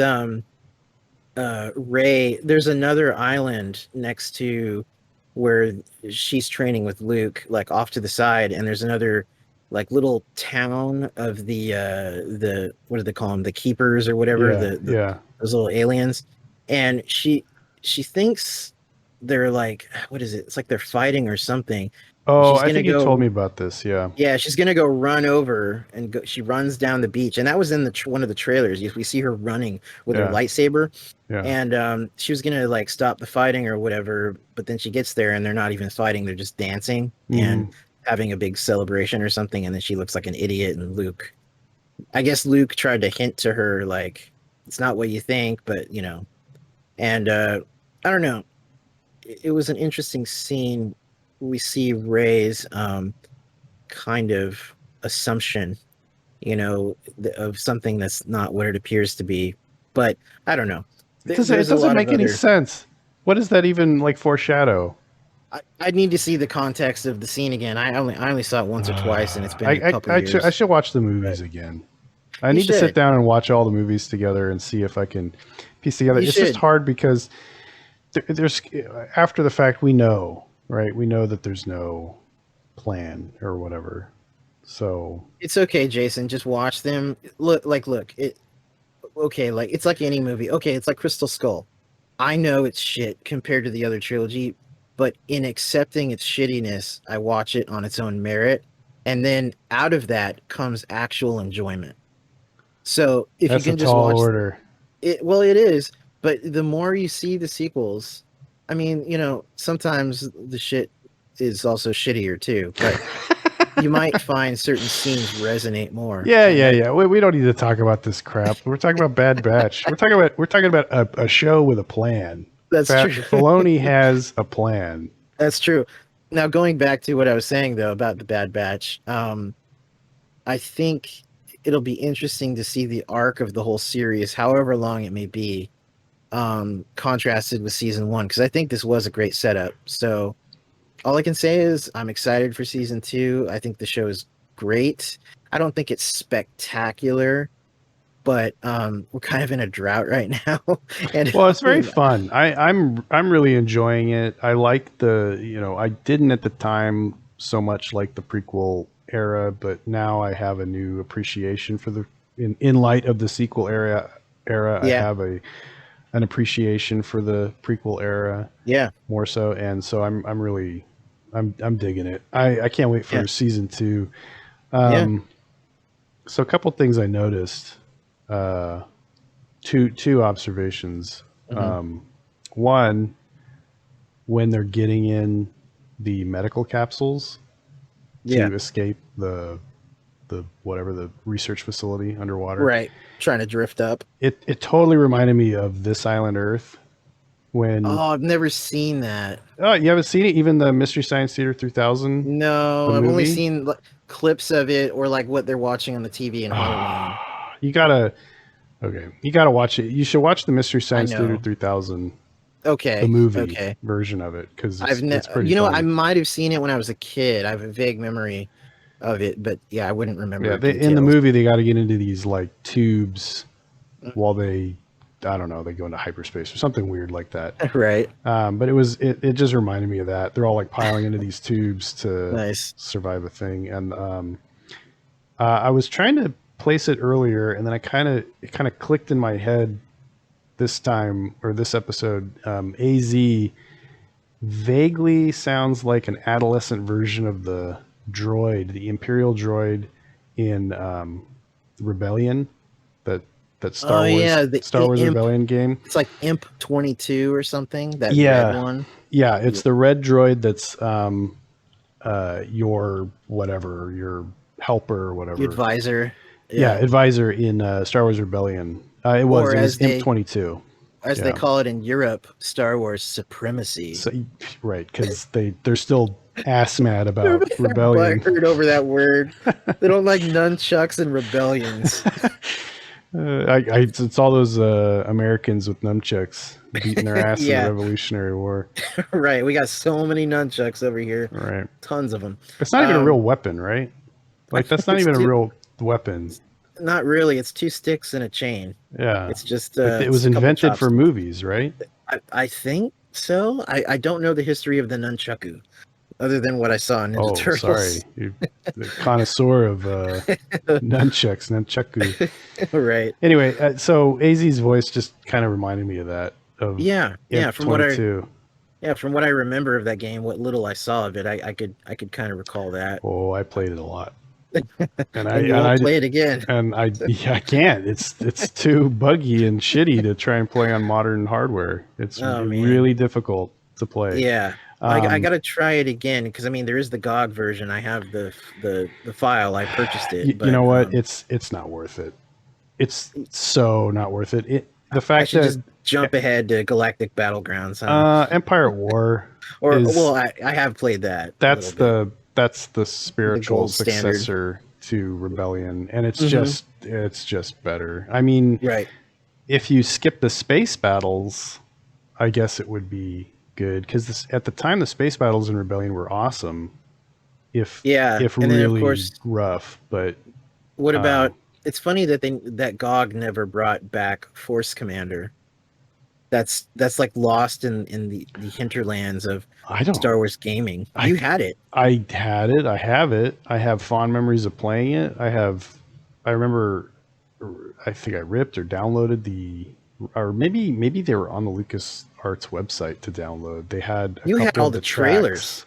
Rey. There's another island next to where she's training with Luke, like off to the side, and there's another like little town of the what do they call them, the keepers or whatever, those little aliens, and she thinks they're like, what is it, it's like they're fighting or something. Oh, I think you told me about this. Yeah, she's gonna go run over and go. She runs down the beach, and that was in one of the trailers. We see her running with her lightsaber, and she was gonna like stop the fighting or whatever. But then she gets there, and they're not even fighting; they're just dancing and having a big celebration or something. And then she looks like an idiot. And I guess Luke tried to hint to her like, it's not what you think, but and I don't know. It was an interesting scene. We see Rey's kind of assumption, of something that's not what it appears to be. But I don't know. It doesn't make any sense. What does that even like foreshadow? I need to see the context of the scene again. I only saw it once or twice, and it's been a couple years. I should watch the movies again. I need to sit down and watch all the movies together and see if I can piece together. It's just hard because there's after the fact we know. Right, we know that there's no plan or whatever, so it's okay, Jason. Just watch them. Look. Okay, like it's like any movie. Okay, it's like Crystal Skull. I know it's shit compared to the other trilogy, but in accepting its shittiness, I watch it on its own merit, and then out of that comes actual enjoyment. So if that's you can a tall just watch order. Well, it is. But the more you see the sequels, I mean, sometimes the shit is also shittier too, but you might find certain scenes resonate more. Yeah. We don't need to talk about this crap. We're talking about Bad Batch. We're talking about a show with a plan. That's true. Filoni has a plan. That's true. Now, going back to what I was saying though about the Bad Batch, I think it'll be interesting to see the arc of the whole series, however long it may be, contrasted with season 1, because I think this was a great setup. So all I can say is I'm excited for season 2. I think the show is great. I don't think it's spectacular, but we're kind of in a drought right now. And well, it's very fun. I'm really enjoying it. I like I didn't at the time so much like the prequel era, but now I have a new appreciation for in light of the sequel era. I have an appreciation for the prequel era, more so, and so I'm really digging it. I can't wait for season 2. So a couple things I noticed, two observations. One, when they're getting in the medical capsules to escape the whatever the research facility underwater, right, trying to drift up. It totally reminded me of This Island Earth. I've never seen that. Oh, you haven't seen it? Even the Mystery Science Theater 3000? No, I've only seen clips of it or like what they're watching on the TV in Halloween. You gotta watch it. You should watch the Mystery Science Theater 3000. Okay. The movie version of it, because it's pretty funny. I might have seen it when I was a kid. I have a vague memory of it, but I wouldn't remember. Yeah, in the movie they got to get into these like tubes while they go into hyperspace or something weird like that. Right. But it just reminded me of that. They're all like piling into these tubes to survive a thing. And I was trying to place it earlier, and then it kind of clicked in my head this time, or this episode. AZ vaguely sounds like an adolescent version of the Imperial droid in Rebellion, that Star Wars Imp, Rebellion game. It's like Imp 22 or something. That Yeah, red one. Yeah, it's the red droid that's your whatever, your helper or whatever. Your advisor. Yeah, advisor in Star Wars Rebellion. It was Imp 22. As they call it in Europe, Star Wars Supremacy. So, right, because they're still ass mad about Rebellion. I heard over that word. They don't like nunchucks and rebellions. It's all those Americans with nunchucks beating their ass in the Revolutionary War. Right, we got so many nunchucks over here. Right, tons of them. It's not even a real weapon, right? Like that's not even a real weapon. Not really. It's two sticks and a chain. Yeah, it's just it was invented for movies, right? I think so. I don't know the history of the nunchaku, other than what I saw in Ninja Turtles. Sorry, you're the connoisseur of nunchaku. Right. Anyway, so AZ's voice just kind of reminded me of that. From what I remember of that game, what little I saw of it, I could kind of recall that. Oh, I played it a lot. And I play it again. And I can't. It's too buggy and shitty to try and play on modern hardware. It's really difficult to play. Yeah. I got to try it again because there is the GOG version. I have the file. I purchased it. But, you know what? It's not worth it. It's so not worth it. The fact that just jump ahead to Galactic Battlegrounds. Empire at War. I have played that. That's the spiritual successor to Rebellion, and it's just better. Right. If you skip the space battles, I guess it would be good because at the time the space battles in Rebellion were awesome. If really rough, but what about? It's funny that GOG never brought back Force Commander. That's like lost in the hinterlands of Star Wars gaming. You had it. I had it. I have it. I have fond memories of playing it. I remember, I think I ripped or downloaded or maybe they were on the LucasArts website to download. They had all the trailers.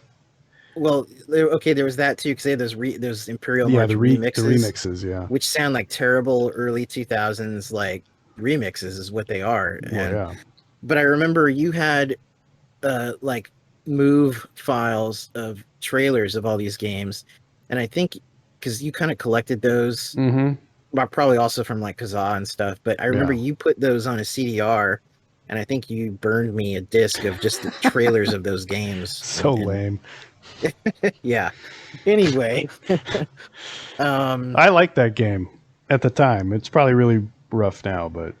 Well, there was that too because they had those Imperial March remixes. The remixes, which sound like terrible early 2000s like remixes is what they are. But I remember you had like move files of trailers of all these games, and I think because you kind of collected those, probably also from like Kazaa and stuff. But I remember you put those on a CDR, and I think you burned me a disc of just the trailers of those games. So lame. Yeah. Anyway, I liked that game at the time. It's probably really rough now, but.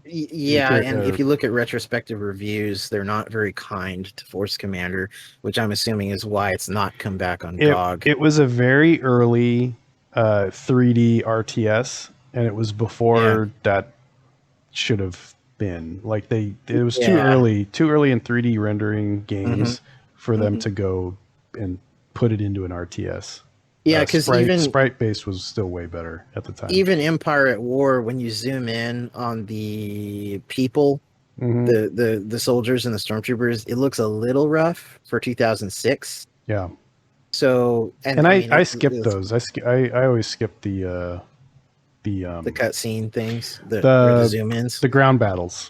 Yeah, and if you look at retrospective reviews, they're not very kind to Force Commander, which I'm assuming is why it's not come back on GOG. It was a very early 3D RTS, and it was before that should have been. Like it was too early in 3D rendering games for them to go and put it into an RTS. Yeah, because sprite based was still way better at the time. Even Empire at War, when you zoom in on the people, the soldiers and the stormtroopers, it looks a little rough for 2006. Yeah. So I skipped those. I always skip the cutscene things, the zoom ins, the ground battles.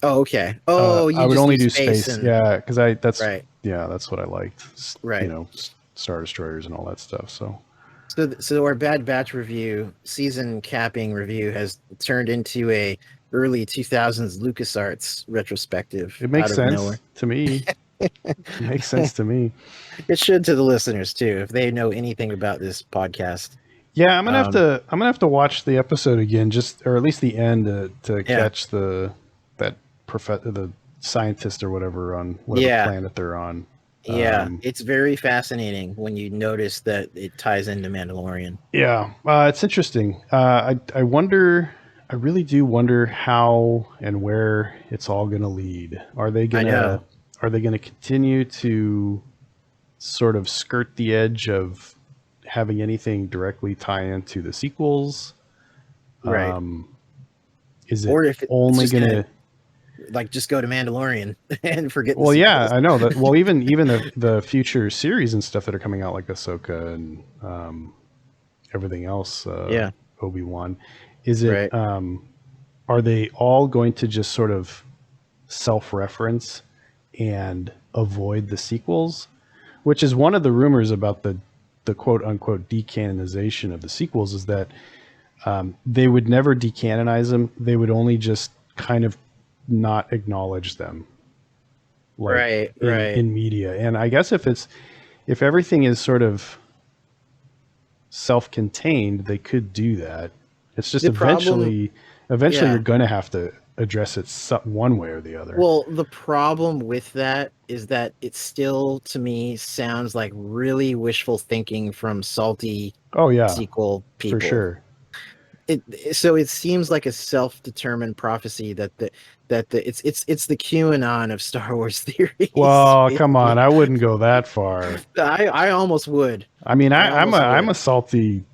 Oh, okay. Oh, I would only do space. Yeah, because that's right. Yeah, that's what I liked. Right. Star Destroyers and all that stuff. So our Bad Batch review, season capping review, has turned into a early 2000s LucasArts retrospective. It makes sense to me. It makes sense to me. It should to the listeners too, if they know anything about this podcast. Yeah, I'm gonna have to watch the episode again, or at least the end to catch the scientist or whatever on whatever planet they're on. Yeah, it's very fascinating when you notice that it ties into Mandalorian. Yeah, it's interesting. I really do wonder how and where it's all going to lead. Are they going to continue to sort of skirt the edge of having anything directly tie into the sequels? Right. Is it or if only it's gonna like just go to Mandalorian and forget the well yeah sequels. I know that. Well, even the future series and stuff that are coming out, like Ahsoka and everything else, Yeah. Obi-Wan, is it Right. are they all going to just sort of self-reference and avoid the sequels, which is one of the rumors about the quote unquote decanonization of the sequels, is that they would never decanonize them. They would only just kind of not acknowledge them, like Right. in media. And I guess if everything is sort of self-contained, they could do that. It's just The problem, eventually you're yeah. going to have to address it one way or the other. Well, the problem with that is that it still, to me, sounds like really wishful thinking from salty Oh yeah, sequel for people. sure. So it seems like a self-determined prophecy that it's the QAnon of Star Wars theories. Well, come on, Basically. I wouldn't go that far. I almost would. I mean, I I'm almost a would. salty You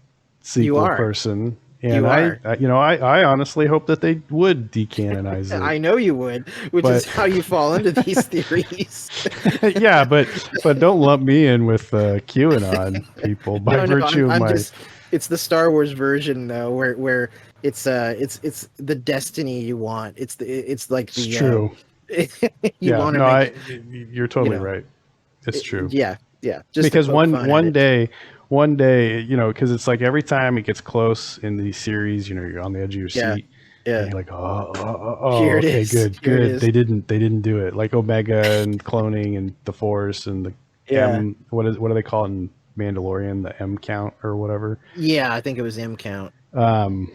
sequel are. person, and You are. I honestly hope that they would decanonize it. I know you would, which But is how you fall into these theories. yeah, but don't lump me in with QAnon people by No, virtue of I'm my. just. It's the Star Wars version though, where it's the destiny you want. It's like It's the true. you Yeah, want to no, make you're totally right. It's true. yeah, just to Because poke fun at it. one day, because it's like every time it gets close in these series, you're on the edge of your Yeah, seat, and yeah. you're like, Here it okay, is. Here it good. is. They didn't do it, like Omega and cloning and the Force and the Yeah, M. What do they call it in Mandalorian? The M count or whatever. yeah. I think it was M count. Um,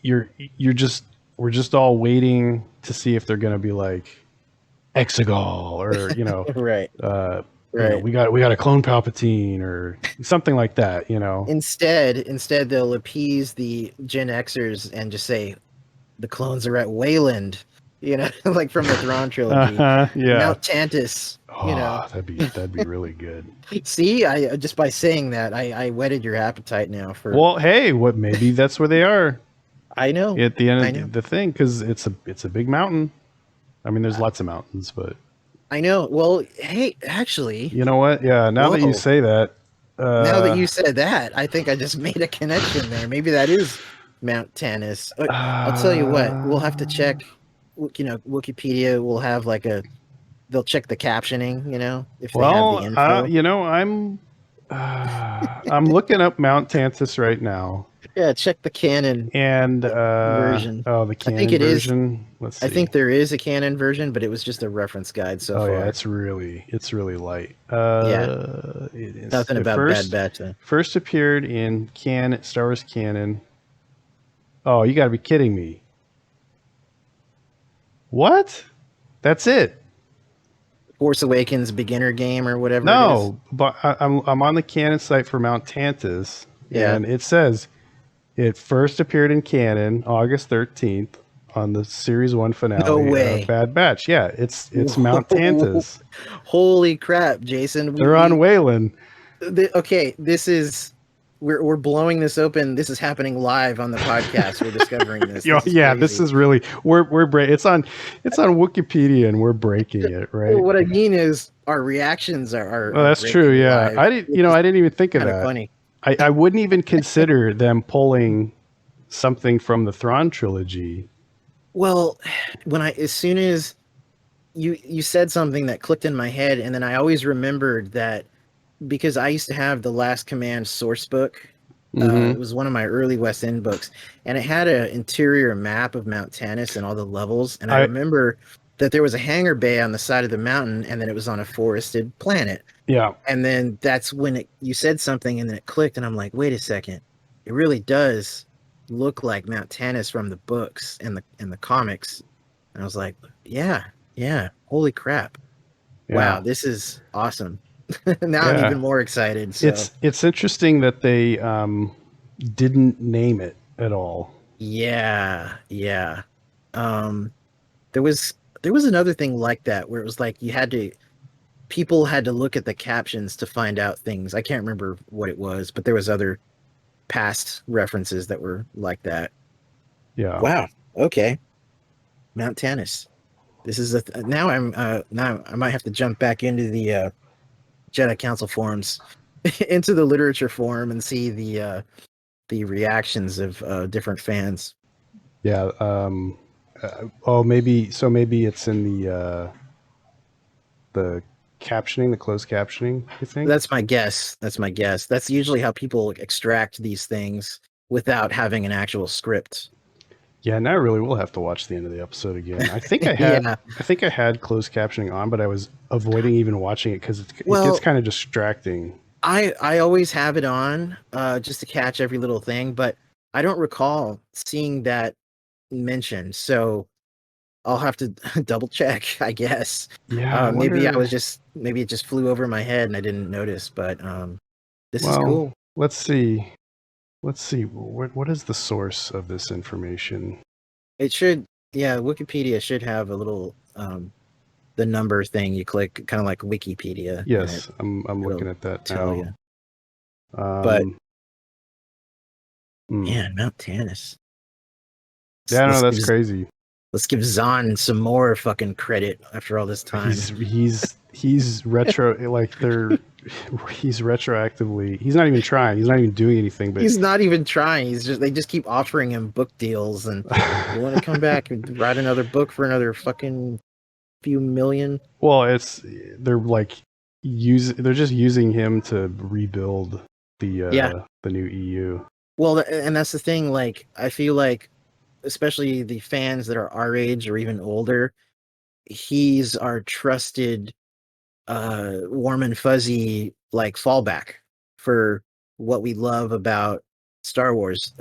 you're just we're just all waiting to see if they're gonna be like Exegol or Right, right. we got a clone Palpatine or something like that. Instead, they'll appease the Gen Xers and just say the clones are at Wayland, like from the Thrawn trilogy, Yeah. Mount Tantus. Oh, that'd be really good. See, I just by saying that, I whetted your appetite now for. Well, hey, maybe that's where they are I know. at the I end know. of the thing, because it's a big mountain. I mean, there's lots of mountains, but I know. Well, hey, actually, you know what? Yeah, now that you whoa. say that, Now that you said that, I think I just made a connection there. Maybe that is Mount Tantus. I'll tell you what. We'll have to check. Wikipedia will have like they'll check the captioning. If they have the info. I'm looking up Mount Tantus right now. Yeah, check the canon and version. the canon I think it version. is. Let's see. I think there is a canon version, but it was just a reference guide so far. Yeah, it's really light. Nothing about Bad Batch then. First appeared in Star Wars canon. Oh, you got to be kidding me! What? That's it? Force Awakens beginner game or whatever. No, but I'm on the canon site for Mount Tantus, and it says it first appeared in canon August 13th on the Series 1 finale. No way. Bad Batch. Yeah, it's Mount Tantus. Holy crap, Jason! They're on Wayland. Okay, this is. We're blowing this open. This is happening live on the podcast. We're discovering this. This is really it's on Wikipedia and we're breaking it, right? Well, what I mean is our reactions are. Well, that's true. Yeah, live. I didn't even think of that. Funny. I wouldn't even consider them pulling something from the Thrawn trilogy. Well, as soon as you said something that clicked in my head, and then I always remembered that. Because I used to have the Last Command source book. It was one of my early West End books, and it had an interior map of Mount Tantus and all the levels. And I remember that there was a hangar bay on the side of the mountain, and then it was on a forested planet. Yeah. And then that's when you said something, and then it clicked, and I'm like, wait a second, it really does look like Mount Tantus from the books and the comics. And I was like, yeah, holy crap, wow, this is awesome. Now I'm even more excited. So. It's interesting that they didn't name it at all. Yeah. There was another thing like that where it was like people had to look at the captions to find out things. I can't remember what it was, but there was other past references that were like that. Yeah. Wow. Okay. Mount Tannis. This is now I might have to jump back into the Jedi Council forums, into the literature forum, and see the reactions of different fans. Yeah. Maybe it's in the captioning, the closed captioning. You think? That's my guess. That's usually how people extract these things without having an actual script. Yeah, now I really will have to watch the end of the episode again. I think I had Yeah. I think I had closed captioning on, but I was avoiding even watching it because it Well, gets kind of distracting. I always have it on just to catch every little thing, but I don't recall seeing that mentioned. So I'll have to double check, I guess. Yeah, I maybe wonder. maybe it just flew over my head and I didn't notice, but this is Well, cool. let's see. Let's see. What is the source of this information? It should, yeah, Wikipedia should have a little the number thing you click, kind of like Wikipedia. Yes, I'm looking at that tell now. you. But Um, man, Mount Tannis. Yeah, no, that's crazy. Let's give Zahn some more fucking credit after all this time. He's retro, like he's retroactively. He's not even trying. He's not even doing anything. But he's not even trying. They just keep offering him book deals, and you want to come back and write another book for another fucking few million. Well, they're just using him to rebuild the new EU. Well, and that's the thing. Like, I feel like, especially the fans that are our age or even older, he's our trusted, warm and fuzzy like fallback for what we love about Star Wars.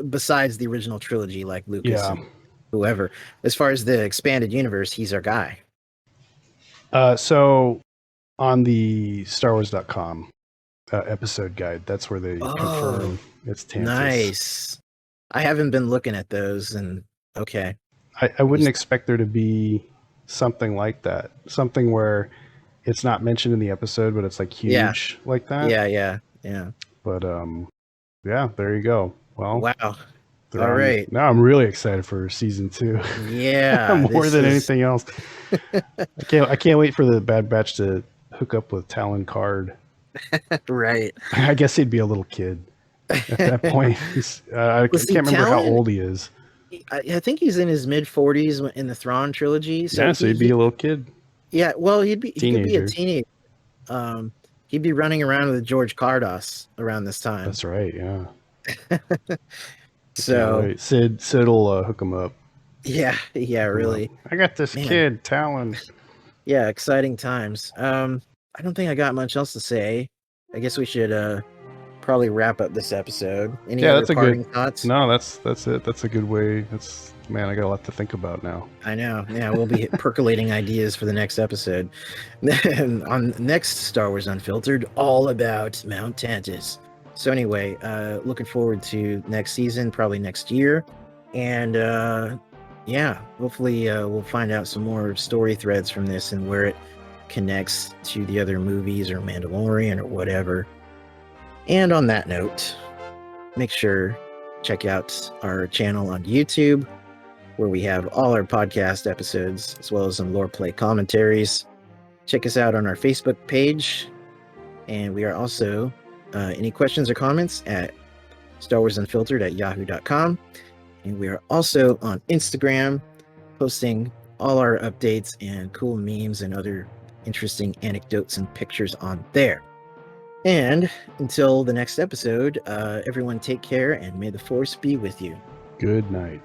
Besides the original trilogy, like Lucas and whoever. As far as the expanded universe, he's our guy. So on the StarWars.com episode guide, that's where they confirm it's Tantis. Nice. I haven't been looking at those, and okay. I wouldn't expect there to be something like that. Something where it's not mentioned in the episode, but it's like huge like that. Yeah. But yeah, there you go. Well, wow. All right. Now I'm really excited for season 2. Yeah, more than anything else. I can't wait for the Bad Batch to hook up with Talon Card. Right. I guess he'd be a little kid at that point. I can't remember how old he is. I think he's in his mid-40s in the Thrawn trilogy. So he'd be a little kid. Yeah, well, he could be a teenager. He'd be running around with George Cardos around this time. That's right. Yeah. So right. Sid will hook him up. Yeah, really. I got this kid, Talon. Yeah, exciting times. I don't think I got much else to say. I guess we should probably wrap up this episode. Any other parting thoughts? No, that's it. That's a good way. Man, I got a lot to think about now. I know. Yeah, we'll be percolating ideas for the next episode. On next Star Wars Unfiltered, all about Mount Tantis. So anyway, looking forward to next season, probably next year. And hopefully we'll find out some more story threads from this and where it connects to the other movies or Mandalorian or whatever. And on that note, make sure check out our channel on YouTube, where we have all our podcast episodes as well as some lore play commentaries. Check us out on our Facebook page, and we are also any questions or comments at StarWarsUnfiltered@yahoo.com. And we are also on Instagram, posting all our updates and cool memes and other interesting anecdotes and pictures on there. And until the next episode, everyone take care, and may the Force be with you. Good night.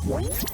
What?